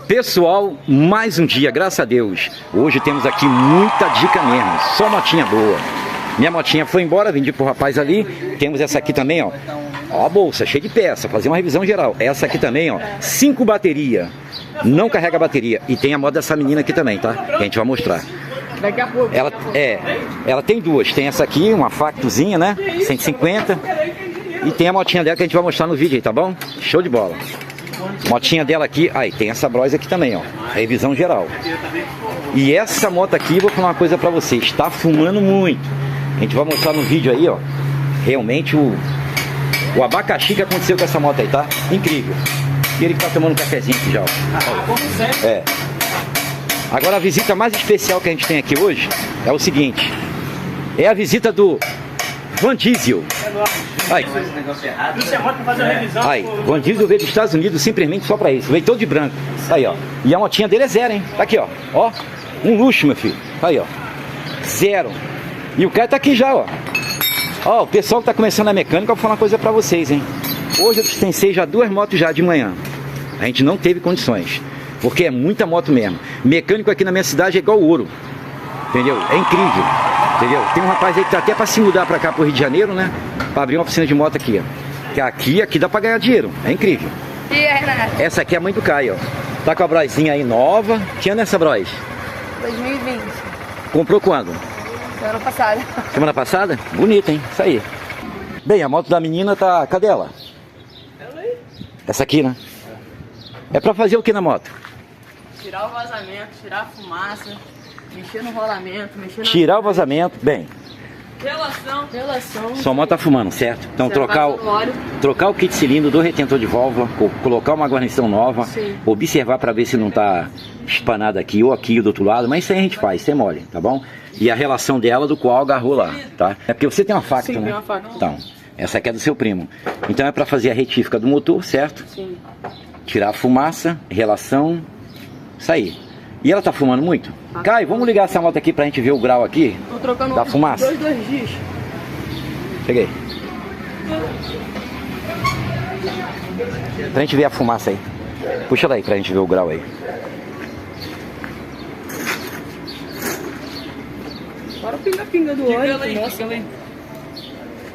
Pessoal, mais um dia, graças a Deus. Hoje temos aqui muita dica mesmo, só motinha boa. Minha motinha foi embora, vendi pro rapaz ali. Temos essa aqui também, ó. Ó a bolsa, cheia de peça, fazer uma revisão geral. Essa aqui também, ó, 5 baterias. Não carrega bateria. E tem a moto dessa menina aqui também, tá? Que a gente vai mostrar. Daqui a pouco. Ela tem duas. Tem essa aqui, uma Factozinha, né? 150. E tem a motinha dela que a gente vai mostrar no vídeo aí, tá bom? Show de bola. Motinha dela aqui, aí tem essa Bros aqui também, ó, revisão geral. E essa moto aqui, vou falar uma coisa pra vocês, está fumando muito. A gente vai mostrar no vídeo aí, ó, realmente o abacaxi que aconteceu com essa moto aí, tá? Incrível. E ele que tá tomando um cafezinho aqui já, ó. É. Agora a visita mais especial que a gente tem aqui hoje é o seguinte, é a visita do Van Diesel. Aí. Isso é moto pra fazer a revisão. Aí, Van Diesel veio dos Estados Unidos simplesmente só pra isso. Veio todo de branco. Aí, ó. E a motinha dele é zero, hein? Tá aqui, ó. Ó. Um luxo, meu filho. Aí, ó. Zero. E o cara tá aqui já, ó. Ó, o pessoal que tá começando a mecânica, eu vou falar uma coisa pra vocês, hein? Hoje eu dispensei já 2 motos já de manhã. A gente não teve condições. Porque é muita moto mesmo. Mecânico aqui na minha cidade é igual ouro. Entendeu? É incrível. Entendeu? Tem um rapaz aí que tá até pra se mudar pra cá pro Rio de Janeiro, né? Pra abrir uma oficina de moto aqui, ó. Que aqui dá pra ganhar dinheiro. É incrível. E aí, Renato? Essa aqui é a mãe do Caio, ó. Tá com a Brozinha aí nova. Que ano é essa Bros? 2020. Comprou quando? Semana passada. Semana passada? Bonita, hein? Isso aí. Bem, a moto da menina tá... Cadê ela? Essa aqui, né? É pra fazer o que na moto? Tirar o vazamento, tirar a fumaça, mexer no rolamento, mexer na... Tirar o vazamento. Bem, Relação. sua moto tá fumando, certo? Então Você trocar passa no óleo. trocar o kit cilindro do retentor de válvula, colocar uma guarnição nova, Sim. observar para ver se não tá espanado aqui ou aqui do outro lado, mas isso aí a gente faz, isso é mole, tá bom? E a relação dela do qual agarrou lá, tá? É porque você tem uma Facto, Sim, né? tem uma Facto. Então, essa aqui é do seu primo. Então é para fazer a retífica do motor, certo? Sim. Tirar a fumaça, relação, sair. E ela tá fumando muito? Caio, vamos ligar essa moto aqui pra gente ver o grau aqui Tô trocando da fumaça. 2 dias. Peguei. Pra gente ver a fumaça aí. Puxa daí pra gente ver o grau aí. Para o pinga-pinga do óleo.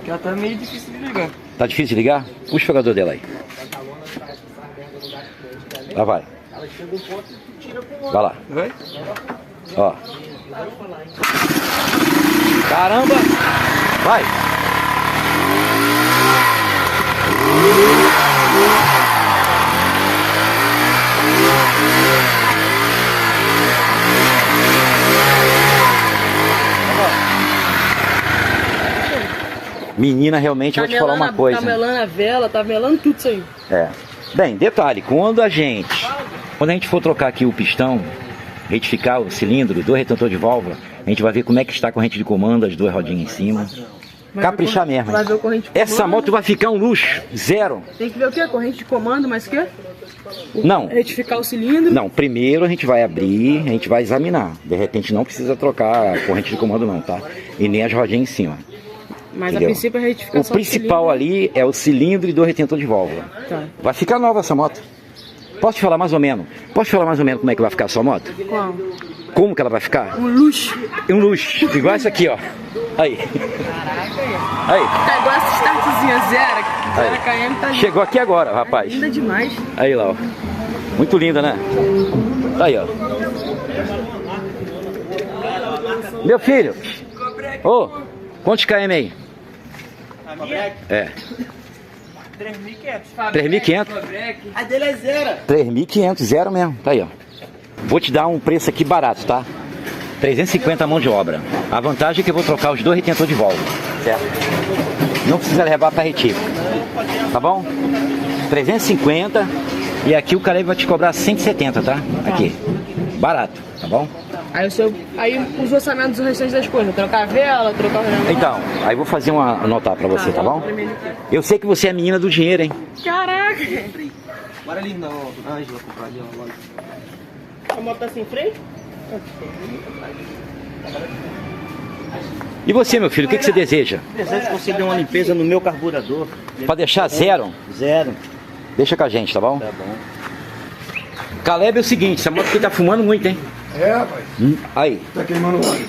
Já tá meio difícil de ligar. Tá difícil de ligar? Puxa o jogador dela aí. Lá vai. Vai lá. Vai? Ó. Caramba! Vai! Menina, realmente, eu vou te falar uma coisa. Tá melando a vela, tá melando tudo isso aí. É. Bem, detalhe, quando a gente for trocar aqui o pistão, retificar o cilindro do retentor de válvula, a gente vai ver como é que está a corrente de comando, as 2 rodinhas em cima. Caprichar mesmo. Vai ver a corrente de comando. Essa moto vai ficar um luxo, zero. Tem que ver o que? Corrente de comando, mas o que? Não. Retificar o cilindro. Não, primeiro a gente vai abrir, a gente vai examinar. De repente não precisa trocar a corrente de comando não, tá? E nem as rodinhas em cima. Mas Entendeu? a princípio é retificar O só principal ali é o cilindro e do retentor de válvula. Tá. Vai ficar nova essa moto. Posso te falar mais ou menos? Posso te falar mais ou menos como é que vai ficar a sua moto? Qual? Como que ela vai ficar? Um luxo. Um luxo, igual essa aqui, ó. Aí. Aí. Tá igual essa startzinha zero. 0 km tá Chegou aqui agora, rapaz. linda demais. Aí lá, ó. Muito linda, né? Tá aí, ó. Meu filho. Ô, quantos km aí? É. 3.500. 3.500. A dele é zero. 3.500, zero mesmo. Tá aí, ó. Vou te dar um preço aqui barato, tá? 350 a mão de obra. A vantagem é que eu vou trocar os 2 retentores de válvula, certo? Não precisa levar para retífica, tá bom? 350 e aqui o cara vai te cobrar 170, tá? Aqui, barato, tá bom? Aí, os orçamentos dos restantes das coisas, trocar a vela, trocar o relógio. Então, aí eu vou fazer uma anotar pra você, tá bom? Eu sei que você é a menina do dinheiro, hein? Caraca! Bora ali na Ângela comprar ali uma loja. A moto tá sem freio? E você, meu filho, o que você deseja? Desejo que você dê uma limpeza no meu carburador. Pra deixar zero? Zero. Deixa com a gente, tá bom? Tá bom. Caleb, é o seguinte, essa moto aqui tá fumando muito, hein? É, rapaz. Aí, Tá queimando óleo.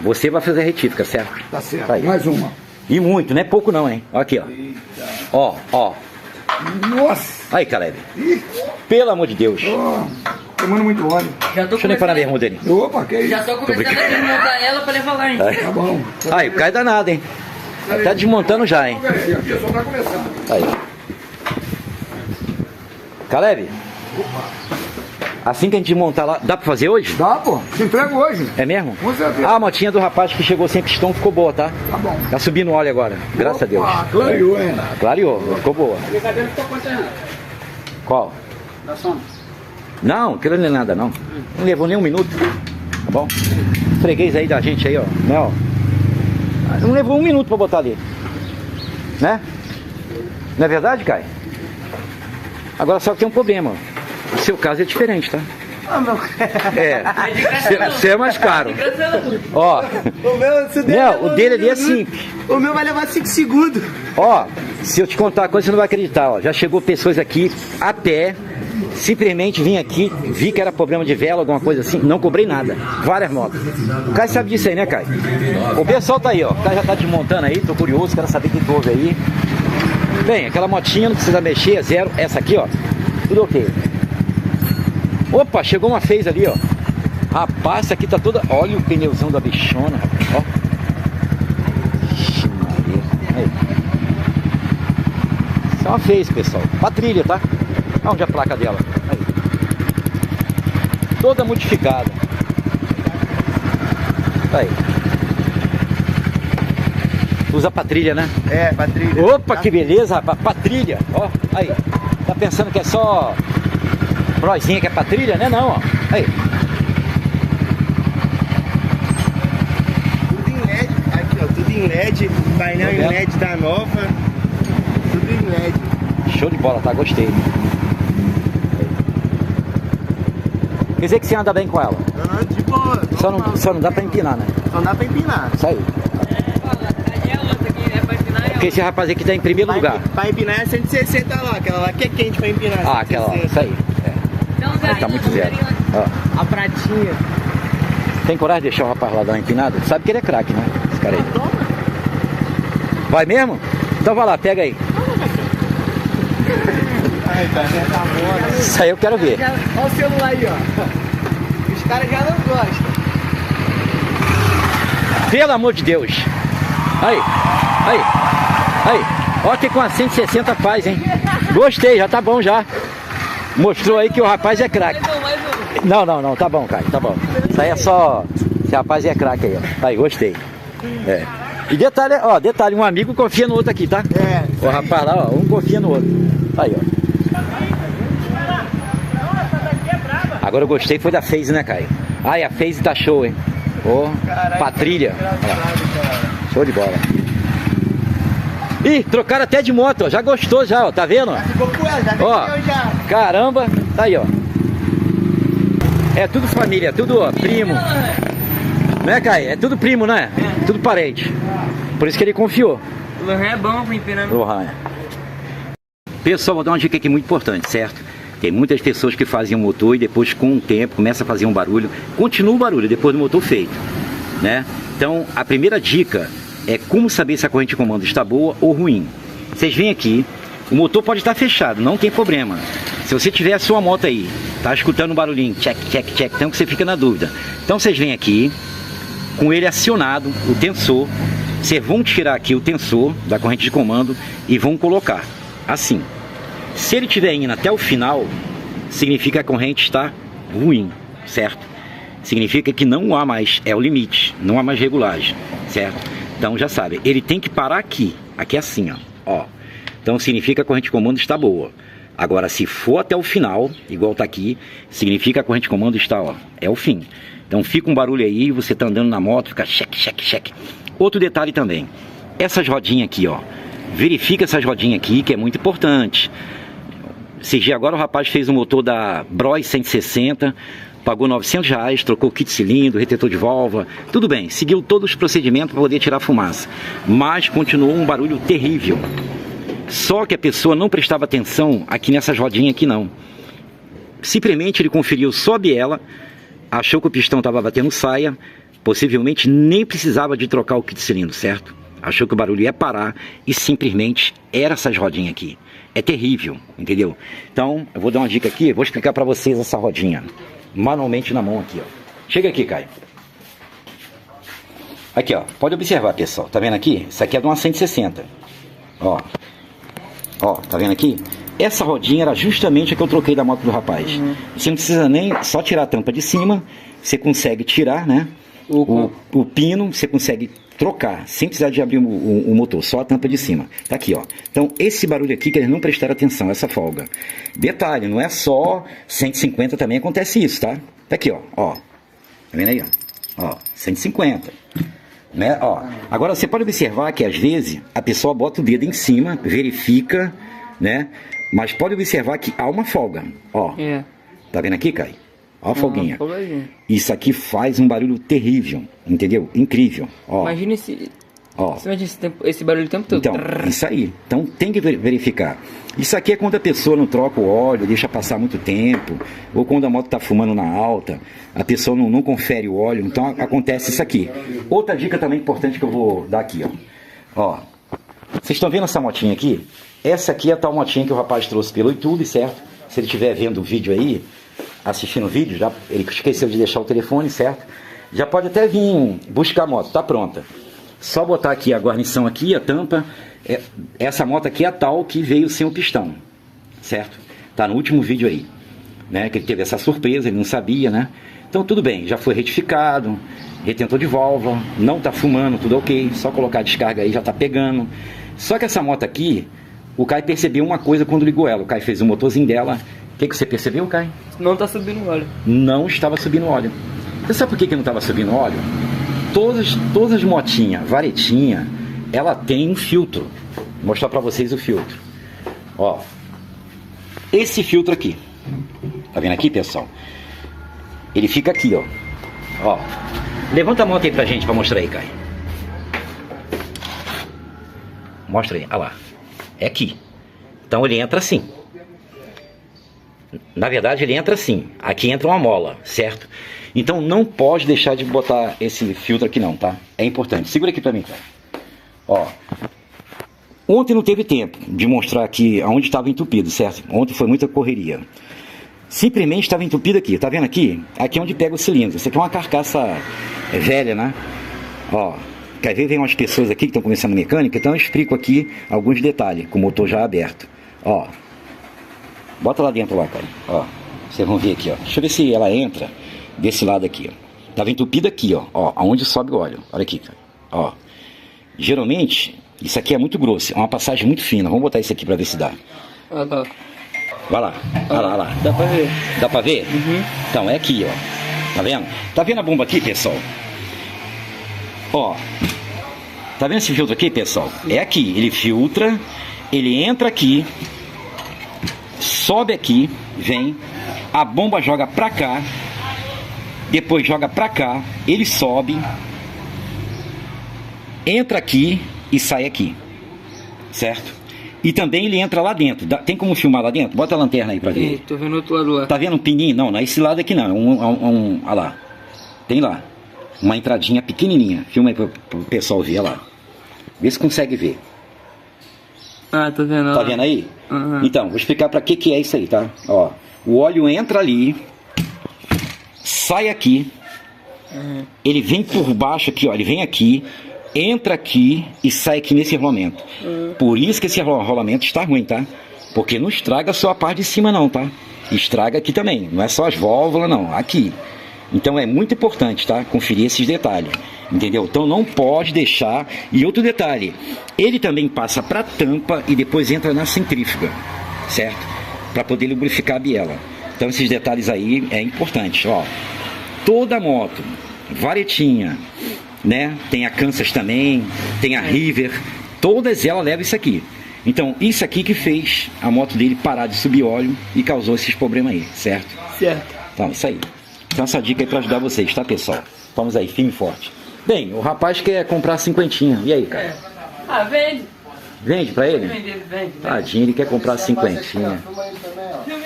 você vai fazer a retífica, certo? Tá certo. Aí. Mais uma. E muito, não é pouco não, hein? Ó aqui, ó. Ó, ó. Nossa. Aí, Caleb. Ih, Pelo amor de Deus. ó, queimando muito óleo. Já tô Deixa eu limpar na bermuda ali. Opa, que isso? Já tô começando a desmontar ela pra levar lá, hein? Tá bom. Aí, o cai danado, hein? Tá desmontando já, hein? Aqui só tá começando. Aí. Caleb. Assim que a gente montar lá, dá pra fazer hoje? Dá, pô. Te entrego hoje. É mesmo? Com certeza. Ah, a motinha do rapaz que chegou sem pistão ficou boa, tá? Tá bom. Tá subindo óleo agora, graças a Deus. Ah, clareou, hein? Clareou, ficou boa. Qual? Da sombra. Não, aquilo não é nada não. Não levou nem um minuto. Tá bom? Freguês aí da gente aí, ó. Né, ó. Não levou um minuto pra botar ali. Né? Não é verdade, Caio? Agora só que tem um problema. O seu caso é diferente, tá? Ah, meu. É. Você é mais caro. Ó. O meu, se der, Não, o dele ali é simples. O meu vai levar 5 segundos. Ó, se eu te contar uma coisa, você não vai acreditar, ó. Já chegou pessoas aqui a pé, simplesmente vim aqui, vi que era problema de vela, alguma coisa assim, não cobrei nada. Várias motos. O Caio sabe disso aí, né, Caio? O pessoal tá aí, ó. O Caio já tá desmontando aí, tô curioso, quero saber o que houve aí. Bem, aquela motinha não precisa mexer, é zero. Essa aqui, ó, tudo ok. Opa, chegou uma fez ali, ó. Rapaz, essa aqui tá toda... Olha o pneuzão da bichona, rapaz, ó. Ixi, Maria. Aí. Isso é uma fez, pessoal. Patrilha, tá? Olha onde é a placa dela. Aí. Toda modificada. Aí. Usa patrilha, né? É, patrilha. Opa, que beleza, rapaz. Patrilha. Ó, aí. Tá pensando que é só brozinha que é patrilha, né? Não, ó. Aí. Tudo em LED. Aqui, ó. Tudo em LED. Painel em LED da nova. Tudo em LED. Show de bola, tá? Gostei. Quer dizer que você anda bem com ela? Ah, de boa. Só não dá pra empinar, né? Só dá pra empinar. Isso aí. Porque esse rapaz aqui tá em primeiro lugar. Pra empinar é 160 lá. Aquela lá que é quente pra empinar. Ah, aquela lá. Isso aí. É. Tá muito zero. Ó. A pratinha. Tem coragem de deixar o rapaz lá dar uma empinada? Sabe que ele é craque, né? Esse cara aí. Vai mesmo? Então vai lá, pega aí. Ai, tá moda. Isso aí eu quero ver. Olha o celular aí, ó. Os caras já não gostam. Pelo amor de Deus. Aí. Aí. Aí. Olha que com a 160 faz, hein? Gostei, já tá bom já. Mostrou aí que o rapaz é craque. Não, tá bom, Caio, tá bom. Isso aí é só... Esse rapaz é craque aí, ó. Aí, gostei. É. E detalhe, ó, detalhe, um amigo confia no outro aqui, tá? É. O rapaz lá, ó, um confia no outro. Aí, ó. Agora eu gostei foi da FaZe, né, Caio? Ai, a FaZe tá show, hein? Ô, patrilha. Ó, show de bola. Ih, trocaram até de moto, ó. Já gostou já, ó. Tá vendo? Ficou com ela, já Ó, vendeu já. caramba, tá aí, ó. É tudo família, é tudo ó, primo. Né, Caio? É tudo primo, né? É. Tudo parente. Por isso que ele confiou. O Lohan é bom pra empinar. Lohan. Pessoal, vou dar uma dica aqui muito importante, certo? Tem muitas pessoas que fazem um motor e depois, com o tempo, começa a fazer um barulho. Continua o barulho depois do motor feito, né? Então, a primeira dica é como saber se a corrente de comando está boa ou ruim. Vocês vêm aqui, o motor pode estar fechado, não tem problema. Se você tiver a sua moto aí, tá escutando um barulhinho, check, check, check, então que você fica na dúvida. Então vocês vêm aqui, com ele acionado, o tensor, vocês vão tirar aqui o tensor da corrente de comando e vão colocar assim. Se ele estiver indo até o final, significa que a corrente está ruim, certo? Significa que não há mais, é o limite, não há mais regulagem, certo? Então já sabe, ele tem que parar aqui, aqui assim, ó. Então significa que a corrente de comando está boa. Agora, se for até o final, igual tá aqui, significa que a corrente de comando está, ó, é o fim. Então fica um barulho aí, você tá andando na moto, fica check, check, check. Outro detalhe também, essas rodinhas aqui, ó, verifica essas rodinhas aqui, que é muito importante. Esse dia agora o rapaz fez um motor da Bros 160, pagou R$900, trocou kit de cilindro, retetor de válvula, tudo bem, seguiu todos os procedimentos para poder tirar a fumaça, mas continuou um barulho terrível. Só que a pessoa não prestava atenção aqui nessas rodinhas aqui não. simplesmente ele conferiu só a biela, achou que o pistão estava batendo saia, possivelmente nem precisava de trocar o kit de cilindro, certo? Achou que o barulho ia parar e simplesmente era essas rodinhas aqui. É terrível, entendeu? Então, eu vou dar uma dica aqui, vou explicar para vocês essa rodinha, manualmente na mão aqui, ó. Chega aqui, Caio. Aqui, ó, pode observar, pessoal, tá vendo aqui? Isso aqui é de uma 160, ó, tá vendo aqui? Essa rodinha era justamente a que eu troquei da moto do rapaz. Você não precisa nem só tirar a tampa de cima, você consegue tirar, né? O pino, você consegue trocar, sem precisar de abrir o motor, só a tampa de cima. Tá aqui, ó. Então, esse barulho aqui que eles não prestaram atenção, essa folga. Detalhe, não é só 150, também acontece isso, tá? Tá aqui, ó. Tá vendo aí, ó? 150. Né? Ó. Agora, você pode observar que às vezes a pessoa bota o dedo em cima, verifica, né? Mas pode observar que há uma folga, ó. Tá vendo aqui, Caio? Ó a folguinha. Isso aqui faz um barulho terrível, entendeu? Incrível, ó. Imagina esse barulho o tempo todo. Então, isso aí. Então tem que verificar. Isso aqui é quando a pessoa não troca o óleo, deixa passar muito tempo, ou quando a moto está fumando na alta, a pessoa não confere o óleo, então acontece isso aqui. Outra dica também importante que eu vou dar aqui, ó. Vocês estão vendo essa motinha aqui? Essa aqui é a tal motinha que o rapaz trouxe pelo YouTube, certo? Se ele estiver vendo o vídeo aí, assistindo o vídeo, já, ele esqueceu de deixar o telefone, certo? Já pode até vir buscar a moto, tá pronta. Só botar aqui a guarnição aqui, a tampa. Essa moto aqui é a tal que veio sem o pistão, certo? Tá no último vídeo aí, né? Que ele teve essa surpresa, ele não sabia, né? Então tudo bem, já foi retificado, retentor de válvula, não tá fumando, tudo ok. Só colocar a descarga aí, já tá pegando. Só que essa moto aqui, o Caio percebeu uma coisa quando ligou ela. O Caio fez o motorzinho dela. O que você percebeu, Caio? Não tá subindo óleo. Não estava subindo óleo. Você sabe por que não estava subindo óleo? Todas as motinhas, varetinha, ela tem um filtro. Vou mostrar para vocês o filtro. Ó, esse filtro aqui. Tá vendo aqui, pessoal? Ele fica aqui, ó. Levanta a moto aí pra gente, pra mostrar aí, Caio. Mostra aí, olha lá. É aqui. Então ele entra assim. Na verdade ele entra assim. Aqui entra uma mola, certo? Então não pode deixar de botar esse filtro aqui não, tá? É importante. Segura aqui pra mim, cara. Ó. Ontem não teve tempo de mostrar aqui aonde estava entupido, certo? Ontem foi muita correria. Simplesmente estava entupido aqui. Tá vendo aqui? Aqui é onde pega o cilindro. Isso aqui é uma carcaça velha, né? Ó. Quer ver? Vem umas pessoas aqui que estão começando mecânica, então eu explico aqui alguns detalhes, com o motor já aberto. Ó. Bota lá dentro lá, cara. Ó. Vocês vão ver aqui, ó. Deixa eu ver se ela entra desse lado aqui, ó. Tava entupido aqui, ó. Ó, aonde sobe o óleo. Olha aqui, cara. Ó. Geralmente, isso aqui é muito grosso. É uma passagem muito fina. Vamos botar isso aqui pra ver se dá. Tá. Vai lá. Olha lá. Dá pra ver. Dá pra ver? Então, é aqui, ó. Tá vendo? Tá vendo a bomba aqui, pessoal? Ó. Tá vendo esse filtro aqui, pessoal? É aqui. Ele filtra. Ele entra aqui. Sobe aqui. Vem. A bomba joga pra cá. Depois joga pra cá. Ele sobe. Entra aqui e sai aqui. Certo? E também ele entra lá dentro. Tem como filmar lá dentro? Bota a lanterna aí pra ver. Tô vendo o outro lado lá. Tá vendo um pininho? Não, não é esse lado aqui não. Olha lá. Tem lá. Uma entradinha pequenininha. Filma aí pro pessoal ver, olha lá. Vê se consegue ver. Tô vendo. Tá vendo aí? Então, vou explicar pra que é isso aí, tá? Ó, o óleo entra ali. Sai aqui. Ele vem por baixo aqui, ó. Ele vem aqui. Entra aqui e sai aqui nesse rolamento. Por isso que esse rolamento está ruim, tá? Porque não estraga só a parte de cima não, tá? Estraga aqui também. Não é só as válvulas não, aqui. Então é muito importante, tá? Conferir esses detalhes. Entendeu? Então não pode deixar. E outro detalhe, ele também passa para a tampa e depois entra na centrífuga, certo? Para poder lubrificar a biela. Então esses detalhes aí é importante, ó. Toda moto, varetinha, né? Tem a Kansas também, tem a River, todas elas levam isso aqui. Então, isso aqui que fez a moto dele parar de subir óleo e causou esses problemas aí, certo? Certo. Então, isso aí. Então, essa dica aí pra ajudar vocês, tá, pessoal? Vamos aí, firme e forte. Bem, o rapaz quer comprar 50. E aí, cara? Vende. Vende pra ele? Vende. Tadinho, ele quer comprar 50. Filma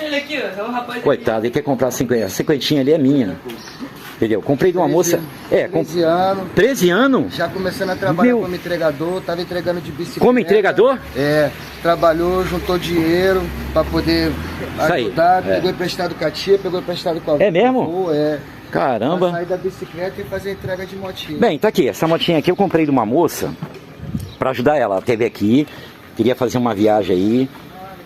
ele aqui, ó. É o rapaz. Coitado, ele quer comprar 50. A 50 ali é minha. Entendeu? Comprei de uma moça. 13 anos. 13 anos? Já começando a trabalhar Meu. como entregador, tava entregando de bicicleta. Como entregador? É, trabalhou, juntou dinheiro pra poder Isso aí, ajudar, é. pegou emprestado com a tia, pegou emprestado com a É mesmo? avó, é. Pra Caramba. sair da bicicleta e fazer a entrega de motinha. Bem, tá aqui. Essa motinha aqui eu comprei de uma moça pra ajudar ela. Ela esteve aqui, queria fazer uma viagem aí.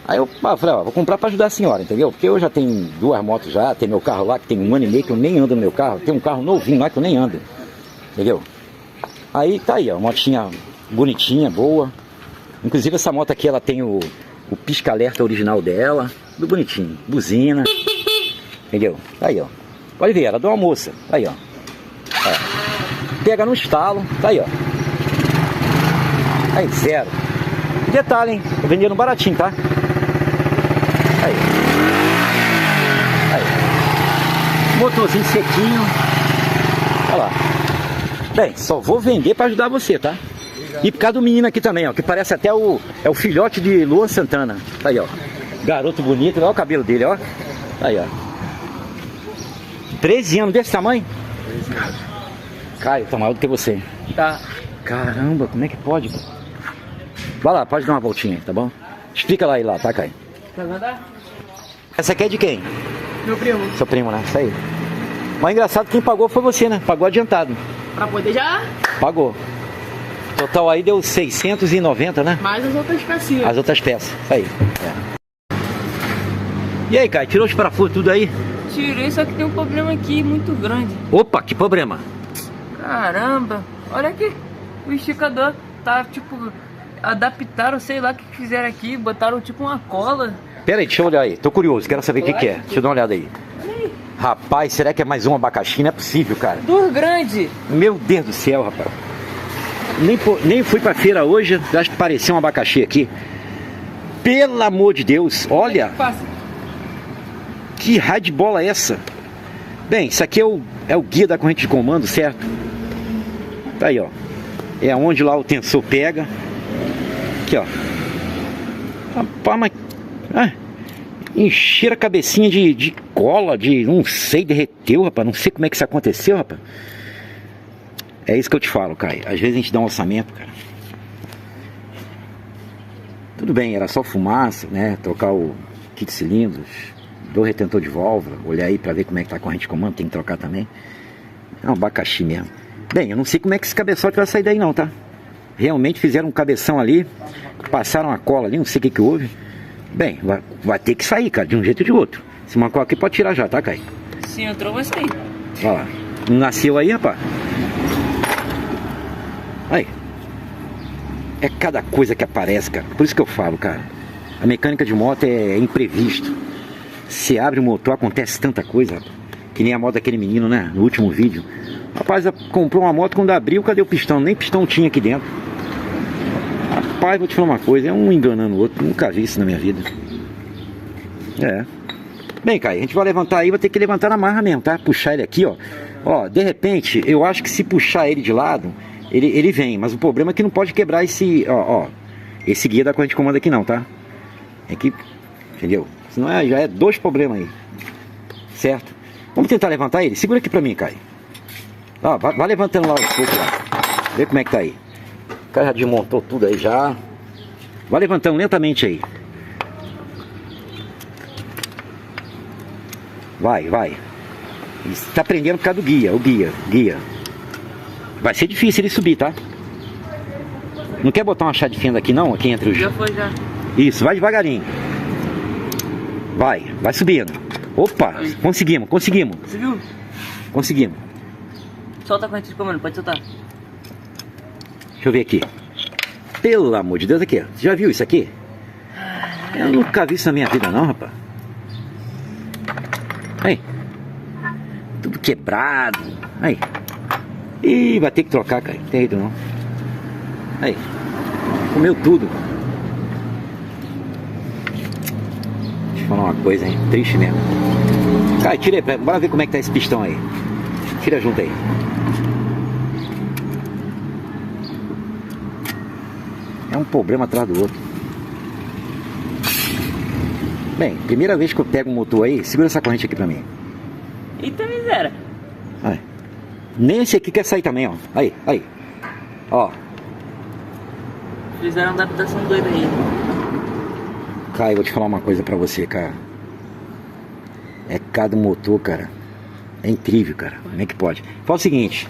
Aí eu falei, ó, vou comprar pra ajudar a senhora, entendeu? Porque eu já tenho 2 motos já, tem meu carro lá que tem 1 ano e meio que eu nem ando no meu carro. Tem um carro novinho lá que eu nem ando, entendeu? Aí tá aí, ó, motinha bonitinha, boa. Inclusive essa moto aqui, ela tem o pisca-alerta original dela, tudo bonitinho, buzina, entendeu? Tá aí, ó. Pode ver, ela é de uma moça, tá aí, ó. Pega no estalo, tá aí, ó. Aí, zero. Detalhe, hein? Tô vendendo baratinho, tá? Aí. Aí. Motorzinho sequinho. Olha lá. Bem, só vou vender pra ajudar você, tá? E por causa do menino aqui também, ó. Que parece até o filhote de Luan Santana. Tá aí, ó. Garoto bonito. Olha o cabelo dele, ó. Tá aí, ó. 13 anos desse tamanho? 13 anos. Caio, tá maior do que você. Tá. Caramba, como é que pode? Vai lá, pode dar uma voltinha aí, tá bom? Explica lá e lá, tá, Caio? Vai mandar? Essa aqui é de quem? Meu primo. Seu primo, né? Isso aí. Mas engraçado, quem pagou foi você, né? Pagou adiantado. Pra poder já. Pagou. Total aí deu 690, né? Mais as outras pecinhas. As outras peças. Isso aí. É. E aí, Caio, tirou os parafusos tudo aí? Tirei, só que tem um problema aqui muito grande. Opa, que problema. Caramba. Olha aqui. O esticador tá tipo... Adaptaram, sei lá o que fizeram aqui. Botaram tipo uma cola. Pera aí, deixa eu olhar aí. Tô curioso, quero saber o que é. Deixa eu dar uma olhada aí. Rapaz, será que é mais um abacaxi? Não é possível, cara. Dor grande. Meu Deus do céu, rapaz. Nem fui pra feira hoje, acho que parecia um abacaxi aqui. Pelo amor de Deus, olha. Passa. Que raio de bola é essa? Bem, isso aqui é o guia da corrente de comando, certo? Tá aí, ó. É onde lá o tensor pega. Aqui, ó. Rapaz, mas... encher a cabecinha de cola, não sei, derreteu, rapaz. Não sei como é que isso aconteceu, rapaz. É isso que eu te falo, Caio. Às vezes a gente dá um orçamento, cara. Tudo bem, era só fumaça, né? Trocar o kit cilindros, do retentor de válvula, olhar aí pra ver como é que tá a corrente de comando, tem que trocar também. É um abacaxi mesmo. Bem, eu não sei como é que esse cabeçote vai sair daí não, tá? Realmente fizeram um cabeção ali, passaram a cola ali, não sei o que houve. Bem, vai ter que sair, cara, de um jeito ou de outro. Se mancou aqui, pode tirar já, tá, Caio? Se entrou, vai sair. Olha lá. Não nasceu aí, rapaz? Aí. É cada coisa que aparece, cara. Por isso que eu falo, cara. A mecânica de moto é imprevisto. Se abre o motor, acontece tanta coisa, rapaz. Que nem a moto daquele menino, né? No último vídeo. Rapaz, comprou uma moto, quando abriu, cadê o pistão? Nem pistão tinha aqui dentro. Rapaz, vou te falar uma coisa, é um enganando o outro. Nunca vi isso na minha vida. É. Bem, Caio, a gente vai levantar aí, vai ter que levantar na marra mesmo, tá? Puxar ele aqui, ó. Ó, de repente, eu acho que se puxar ele de lado, ele vem. Mas o problema é que não pode quebrar esse, ó, esse guia da corrente de comando aqui não, tá? É que, entendeu? Senão já é 2 problemas aí. Certo? Vamos tentar levantar ele? Segura aqui pra mim, Caio. Ó, vai levantando lá aos poucos lá. Vê como é que tá aí. O cara já desmontou tudo aí já. Vai levantando lentamente aí. Vai. Está prendendo por causa do guia, guia. Vai ser difícil ele subir, tá? Não quer botar uma chave de fenda aqui não? Aqui entre os... Já foi, já. Isso, vai devagarinho. Vai subindo. Opa, conseguimos. Você viu? Conseguimos. Solta a corrente de comando, pode soltar. Deixa eu ver aqui. Pelo amor de Deus, aqui, ó. Você já viu isso aqui? Eu nunca vi isso na minha vida não, rapaz. Aí. Tudo quebrado. Aí. Ih, vai ter que trocar, cara. Não tem jeito não. Aí. Comeu tudo. Deixa eu falar uma coisa, hein. Triste mesmo. Cara, tira aí. Bora ver como é que tá esse pistão aí. Tira junto aí. É um problema atrás do outro. Bem, primeira vez que eu pego um motor aí, segura essa corrente aqui pra mim. Eita miséria. Aí. Nem esse aqui quer sair também, ó. Aí, aí. Ó. Fizeram uma adaptação doida aí. Caio, vou te falar uma coisa pra você, cara. É cada motor, cara. É incrível, cara. Como é que pode? Fala o seguinte.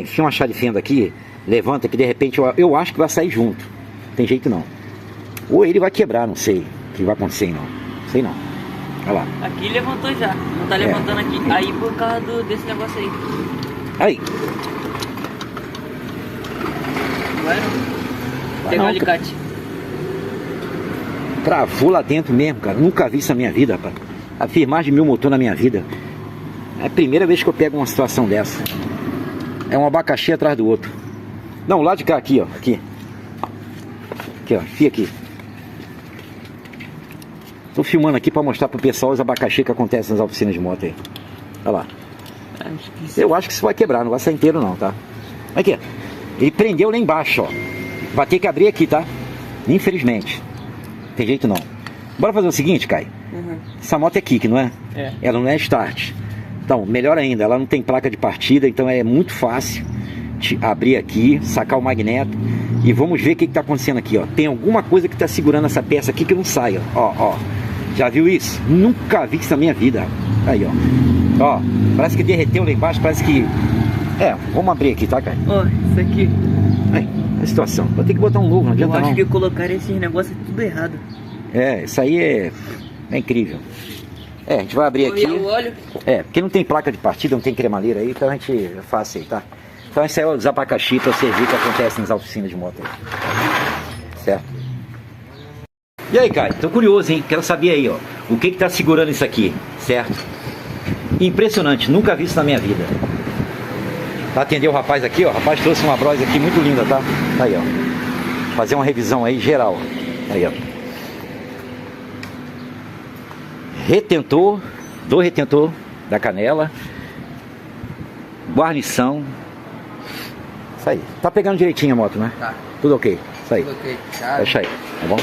Enfia uma chave de fenda aqui. Levanta que de repente eu acho que vai sair junto. Não tem jeito não. Ou ele vai quebrar, não sei. O que vai acontecer, não. Sei não. Olha lá. Aqui levantou já. Não tá levantando aqui. Aí por causa desse negócio aí. Aí. Vai não? Pegar o alicate. Travou lá dentro mesmo, cara. Nunca vi isso na minha vida, rapaz. A firmagem de meu motor na minha vida. É a primeira vez que eu pego uma situação dessa. É um abacaxi atrás do outro. Não, lá de cá, aqui, ó. Aqui. Aqui, ó. Fia aqui. Tô filmando aqui pra mostrar pro pessoal os abacaxi que acontecem nas oficinas de moto aí. Olha lá. Eu acho que isso vai quebrar, não vai sair inteiro não, tá? Aqui, ó. Ele prendeu lá embaixo, ó. Vai ter que abrir aqui, tá? Infelizmente. Não tem jeito não. Bora fazer o seguinte, Caio. Essa moto é kick, não é? É. Ela não é start. Então, melhor ainda, ela não tem placa de partida, então é muito fácil de abrir aqui, sacar o magneto e vamos ver o que está acontecendo aqui, ó. Tem alguma coisa que está segurando essa peça aqui que não sai, ó. Ó. Já viu isso? Nunca vi isso na minha vida. Aí, ó. Ó, parece que derreteu lá embaixo, parece que... vamos abrir aqui, tá, cara? Ó, isso aqui. Aí, a situação. Vou ter que botar um novo, não adianta Eu acho não. que colocaram esses negócios tudo errado. Isso aí é incrível. A gente vai abrir aqui. O óleo. Porque não tem placa de partida, não tem cremaleira aí, então a gente faz aí, tá? Então esse é os abacaxi pra servir que acontece nas oficinas de moto aí. Certo? E aí, Caio? Tô curioso, hein? Quero saber aí, ó. O que tá segurando isso aqui, certo? Impressionante, nunca vi isso na minha vida. Pra atender o rapaz aqui, ó. O rapaz trouxe uma Bros aqui muito linda, tá? Aí, ó. Fazer uma revisão aí geral. Aí, ó. Retentor, do retentor da canela, guarnição. Isso aí. Tá pegando direitinho a moto, né? Tá. Tudo ok. Isso aí. Tudo ok. Tá. Fecha aí, tá bom?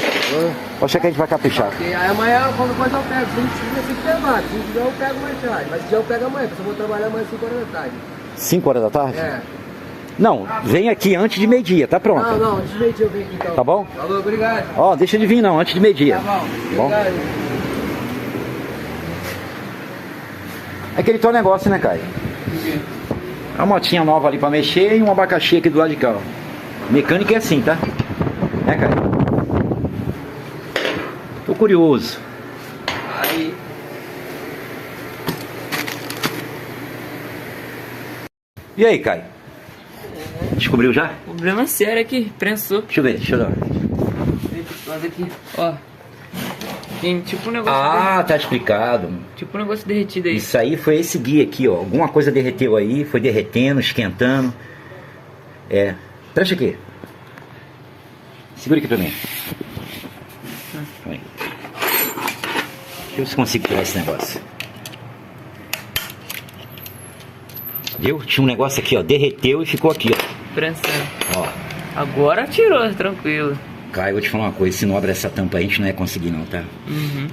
Poxa que a gente vai caprichar. Ok, aí amanhã qualquer coisa eu pego. Se não se pegar, se não eu pego mais tarde. Mas se eu pego amanhã, porque eu vou trabalhar amanhã 5 horas da tarde. 5 horas da tarde? É. Não, vem aqui antes de meio-dia, tá pronto? Não, antes de meio-dia eu venho aqui então. Tá bom? Falou, obrigado. Ó, deixa de vir não, antes de meio-dia. Tá bom, obrigado. É aquele teu negócio, né, Caio? A motinha nova ali pra mexer e um abacaxi aqui do lado de cá, ó. Mecânica é assim, tá? Né, Caio? Tô curioso. Aí. E aí, Caio? Descobriu já? Problema sério aqui, prensou. Deixa eu ver, deixa eu dar. Mas aqui, ó. Tem tipo um negócio. Tá explicado. Tipo um negócio derretido aí. Isso aí foi esse guia aqui, ó. Alguma coisa derreteu aí, foi derretendo, esquentando. Presta aqui. Segura aqui pra mim. Aí. Deixa eu ver se consigo tirar esse negócio. Viu? Tinha um negócio aqui, ó. Derreteu e ficou aqui, ó. Prensando. Ó. Agora tirou, tranquilo. Caio, vou te falar uma coisa. Se não abre essa tampa aí, a gente não ia conseguir não, tá?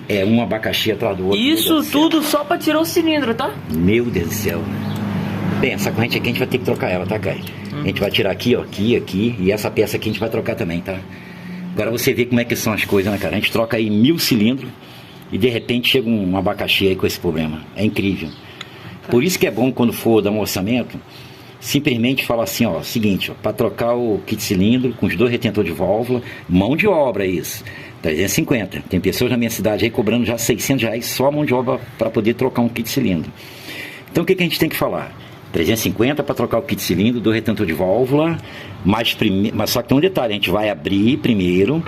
É um abacaxi atrás do outro. Isso tudo só pra tirar o cilindro, tá? Meu Deus do céu. Bem, essa corrente aqui a gente vai ter que trocar ela, tá, Caio? A gente vai tirar aqui, ó, aqui, e essa peça aqui a gente vai trocar também, tá? Agora você vê como é que são as coisas, né, cara? A gente troca aí 1000 cilindros e de repente chega um abacaxi aí com esse problema. É incrível. Por isso que é bom quando for dar um orçamento, simplesmente falar assim, ó, seguinte, ó, para trocar o kit cilindro com os 2 retentores de válvula, mão de obra isso, 350. Tem pessoas na minha cidade aí cobrando já R$600 só a mão de obra para poder trocar um kit cilindro. Então o que a gente tem que falar? 350 para trocar o kit cilindro do retentor de válvula, mas só que tem um detalhe, a gente vai abrir primeiro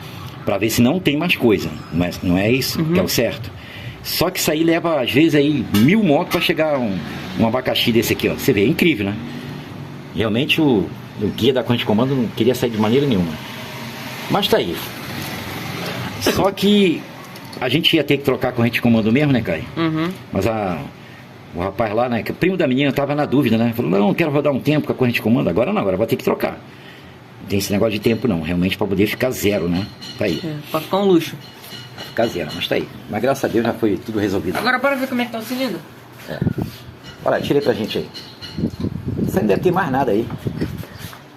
para ver se não tem mais coisa, mas não é isso que é o certo. Só que isso aí leva às vezes aí 1000 motos para chegar um abacaxi desse aqui, ó. Você vê, é incrível, né? Realmente o guia da corrente de comando não queria sair de maneira nenhuma. Mas tá aí. Só que a gente ia ter que trocar a corrente de comando mesmo, né, Caio? Mas o rapaz lá, né, que o primo da menina tava na dúvida, né? Falou, não, quero rodar um tempo com a corrente de comando. Agora não, agora vai ter que trocar. Não tem esse negócio de tempo não, realmente para poder ficar zero, né? Tá aí, É, pra ficar um luxo. ficar zero, mas tá aí. Mas graças a Deus já foi tudo resolvido. Agora bora ver como é que tá o cilindro. Olha lá, tira aí pra gente aí. Você não deve ter mais nada aí.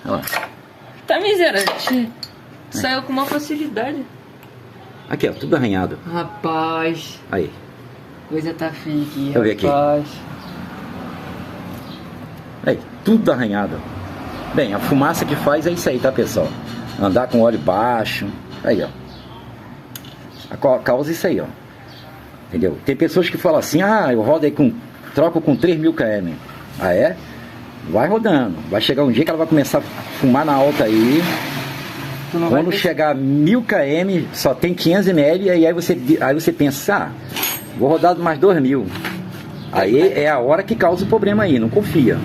Olha lá. Tá miséria. Saiu com uma facilidade. Aqui, ó, tudo arranhado. Rapaz, Aí. coisa tá feia aqui, Deixa eu ver aqui. rapaz. Aí, tudo arranhado. Bem, a fumaça que faz é isso aí, tá, pessoal? Andar com óleo baixo. Aí, ó. A causa é isso aí, ó. Entendeu? Tem pessoas que falam assim, ah, eu rodo aí troco com 3.000 km. Ah, é? Vai rodando. Vai chegar um dia que ela vai começar a fumar na alta aí. Tu não vai Quando ter- chegar 1.000 km, só tem 500 ml, e aí você pensa, ah, vou rodar mais 2.000. Aí é a hora que causa o problema aí, não confia.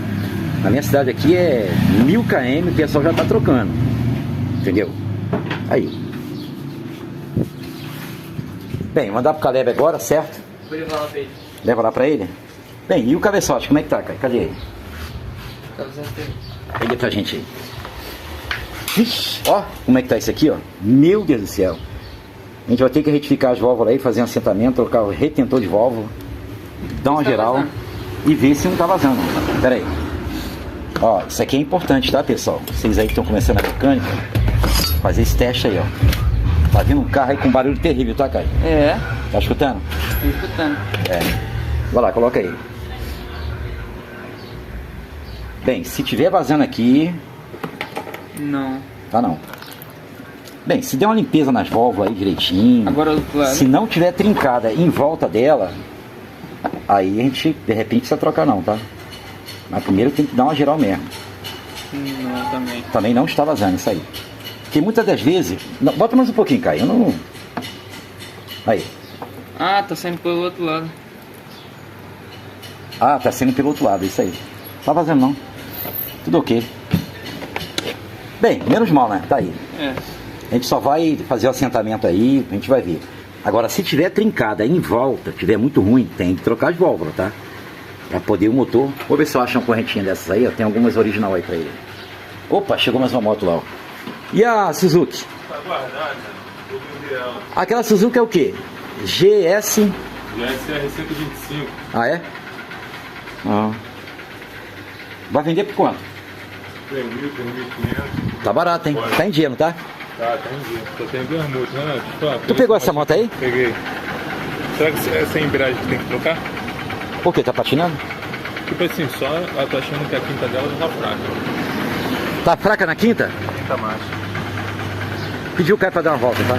Na minha cidade aqui é 1.000 km, o pessoal já tá trocando. Entendeu? Aí. Bem, mandar pro Caleb agora, certo? Vou levar lá pra ele. Leva lá pra ele. Bem, e o cabeçote, como é que tá, Caio? Cadê ele? Tá fazendo tempo. Pega pra gente aí. Ixi, ó, como é que tá isso aqui, ó. Meu Deus do céu. A gente vai ter que retificar as válvulas aí, fazer um assentamento, trocar o retentor de válvula, dar uma Tá geral vazando. e ver se não tá vazando. Pera aí. Ó, isso aqui é importante, tá, pessoal? Vocês aí que estão começando a mecânica, fazer esse teste aí, ó. Tá vindo um carro aí com barulho terrível, tá, Caio? É, Tá escutando? tô escutando. Vai lá, coloca aí. Bem, se tiver vazando aqui, Não. tá não. Bem, se der uma limpeza nas válvulas aí direitinho, Agora o outro lado. se não tiver trincada em volta dela, aí a gente de repente precisa trocar não, tá? Mas primeiro tem que dar uma geral mesmo. Não, também. Também não está vazando isso aí. Porque muitas das vezes. Não, bota mais um pouquinho, Caio. Eu não. Aí. Ah, tá saindo pelo outro lado. Ah, tá sendo pelo outro lado, isso aí. Tá vazando não. Tudo ok. Bem, menos mal, né? Tá aí. É. A gente só vai fazer o assentamento aí, a gente vai ver. Agora, se tiver trincada em volta, tiver muito ruim, tem que trocar as válvulas, tá? Pra poder o motor. Vou ver se eu acho uma correntinha dessas aí, ó. Tem algumas original aí pra ele. Opa, chegou mais uma moto lá, ó. E a Suzuki? Tá guardada, vou vender ela. Aquela Suzuki é o quê? GS. GSR 125. Ah, é? Ah. Vai vender por quanto? 3.000, 3.500. Tá barato, hein? Tá em dia, não tá? Tá, tem dia. Só tem 2 multas, né? Deixa eu falar. Tu pegou essa moto aí? Peguei. Será que essa embreagem que tem que trocar? Por quê? Tá patinando? Tipo assim, só ela tá achando que a quinta dela já tá fraca. Tá fraca na quinta? Quinta marcha. Pediu o cara pra dar uma volta, tá?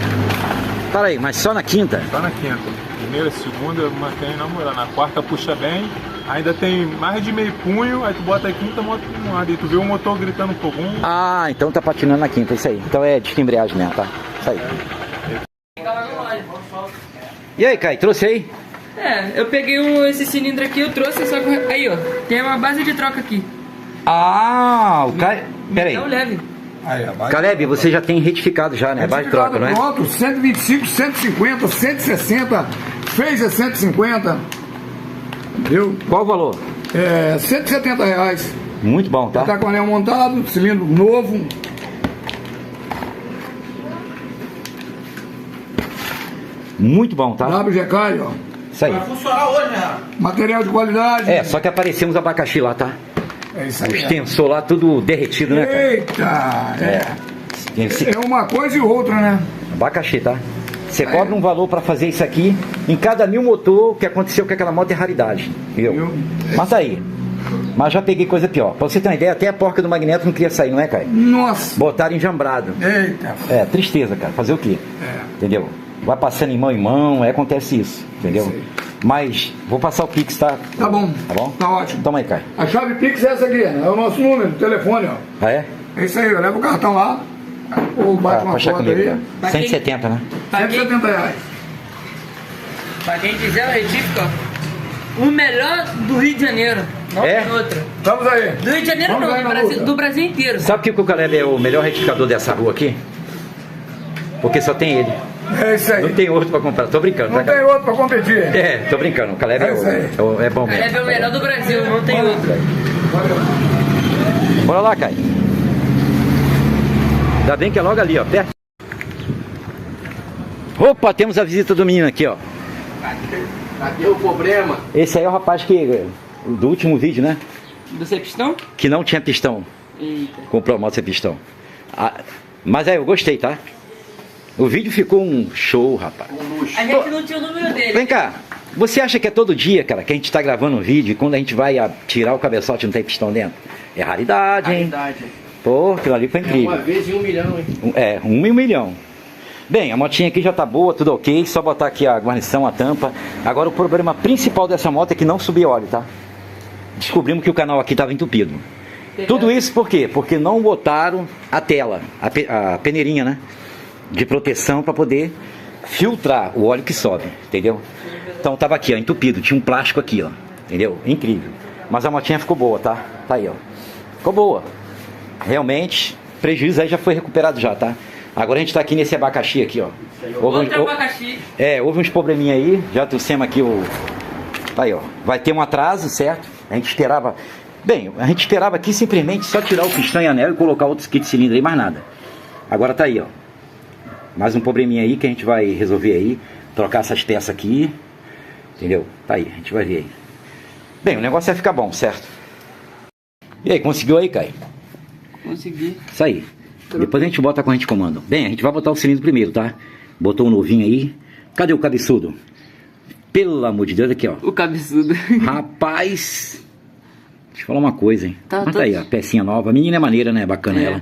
Para aí, mas só na quinta? Só na quinta. Primeira, segunda, mantém na moral. Na quarta puxa bem. Ainda tem mais de meio punho, aí tu bota a quinta, moto no ar. E tu vê o motor gritando um pouco. Ah, então tá patinando na quinta, isso aí. Então é disco embreagem mesmo, tá? Isso aí. E aí, Caio, trouxe aí? É, eu peguei esse cilindro aqui, eu trouxe, só que... Aí, ó, tem uma base de troca aqui. Ah, o Caio... Pera aí. Então leve. Aí, abaixo. Caleb, você já tem retificado já, né? Base de troca, não é? Pronto, 125, 150, 160, fez a 150. Viu? Qual o valor? É, 170 reais. Muito bom, tá? Tá com o anel montado, cilindro novo. Muito bom, tá? WGK, ó. Isso aí. Material de qualidade. É, só que apareceu uns abacaxi lá, tá? É isso O aí. extensor lá tudo derretido, né, Caio? Eita, Esse é uma coisa e outra, né? abacaxi, tá? Você cobra um valor pra fazer isso aqui. Em cada 1000 motor, o que aconteceu com aquela moto é raridade. Viu? Mas tá aí. Mas já peguei coisa pior. Pra você ter uma ideia, até a porca do magneto não queria sair, não é, Caio? Nossa. Botaram enjambrado. Eita. É, tristeza, cara. Fazer o quê? Entendeu? Vai passando em mão, aí acontece isso. Entendeu? Mas vou passar o Pix, tá? Tá bom. Tá bom? Tá ótimo. Toma aí, Caio. A chave Pix é essa aqui, né? É o nosso número, telefone, ó. Ah, é? É isso aí, eu levo o cartão lá. Ou bate uma Pode achar foto comigo, aí. tá? Pra quem- 170, né? Pra quem, 170 reais. pra quem quiser, o retífico, ó. O melhor do Rio de Janeiro. Não É? tem outra. Vamos aí. Do Rio de Janeiro Vamos não, aí do na Brasil, luta. do Brasil inteiro. Sabe por que o Caleb é o melhor retificador dessa rua aqui? Porque só tem ele. É isso aí. Não tem outro pra comprar. Tô brincando, Não tá, tem Caleb? outro pra competir. É, tô brincando. O Caleb É isso aí. é bom Ele mesmo. é o melhor do Brasil, não tem outro. Bora lá, Caio. Ainda bem que é logo ali, ó, perto. Opa, temos a visita do menino aqui, ó. Cadê o problema? Esse aí é o rapaz que, do último vídeo, né? Do seu pistão? Que não tinha pistão. Eita. Comprou a moto sem pistão. Mas aí, eu gostei, tá? O vídeo ficou um show, rapaz. A gente não tinha o número dele. Vem cá, você acha que é todo dia, cara, que a gente tá gravando um vídeo e quando a gente vai tirar o cabeçote não tem pistão dentro? É raridade, hein? Raridade. Pô, aquilo ali foi incrível. Uma vez em 1 milhão, hein? É, 1 em 1 milhão. Bem, a motinha aqui já tá boa, tudo ok, só botar aqui a guarnição, a tampa. Agora o problema principal dessa moto é que não subia óleo, tá? Descobrimos que o canal aqui tava entupido. Tudo isso por quê? Porque não botaram a tela, a peneirinha, né? De proteção para poder filtrar o óleo que sobe, entendeu? Então tava aqui, ó, entupido, tinha um plástico aqui, ó, entendeu? Incrível. Mas a motinha ficou boa, tá? Tá aí, ó. Ficou boa. Realmente, prejuízo aí já foi recuperado já, tá? Agora a gente tá aqui nesse abacaxi aqui, ó. Outro abacaxi. Houve uns probleminha aí, já trouxemos aqui o... Aí, ó, vai ter um atraso, certo? A gente esperava... Bem, a gente esperava aqui simplesmente só tirar o pistão e anel e colocar outros kits de cilindro aí, mais nada. Agora tá aí, ó. Mais um probleminha aí que a gente vai resolver aí. Trocar essas peças aqui. Entendeu? Tá aí, a gente vai ver aí. Bem, o negócio vai ficar bom, certo? E aí, conseguiu aí, Caio? Consegui. Isso aí. Depois a gente bota a corrente de comando. Bem, a gente vai botar o cilindro primeiro, tá? Botou um novinho aí. Cadê o cabeçudo? Pelo amor de Deus, aqui, ó. O cabeçudo. Rapaz... Deixa eu falar uma coisa, hein? Tá, Mas tá aí, ó, pecinha nova. A menina é maneira, né? Bacana ela.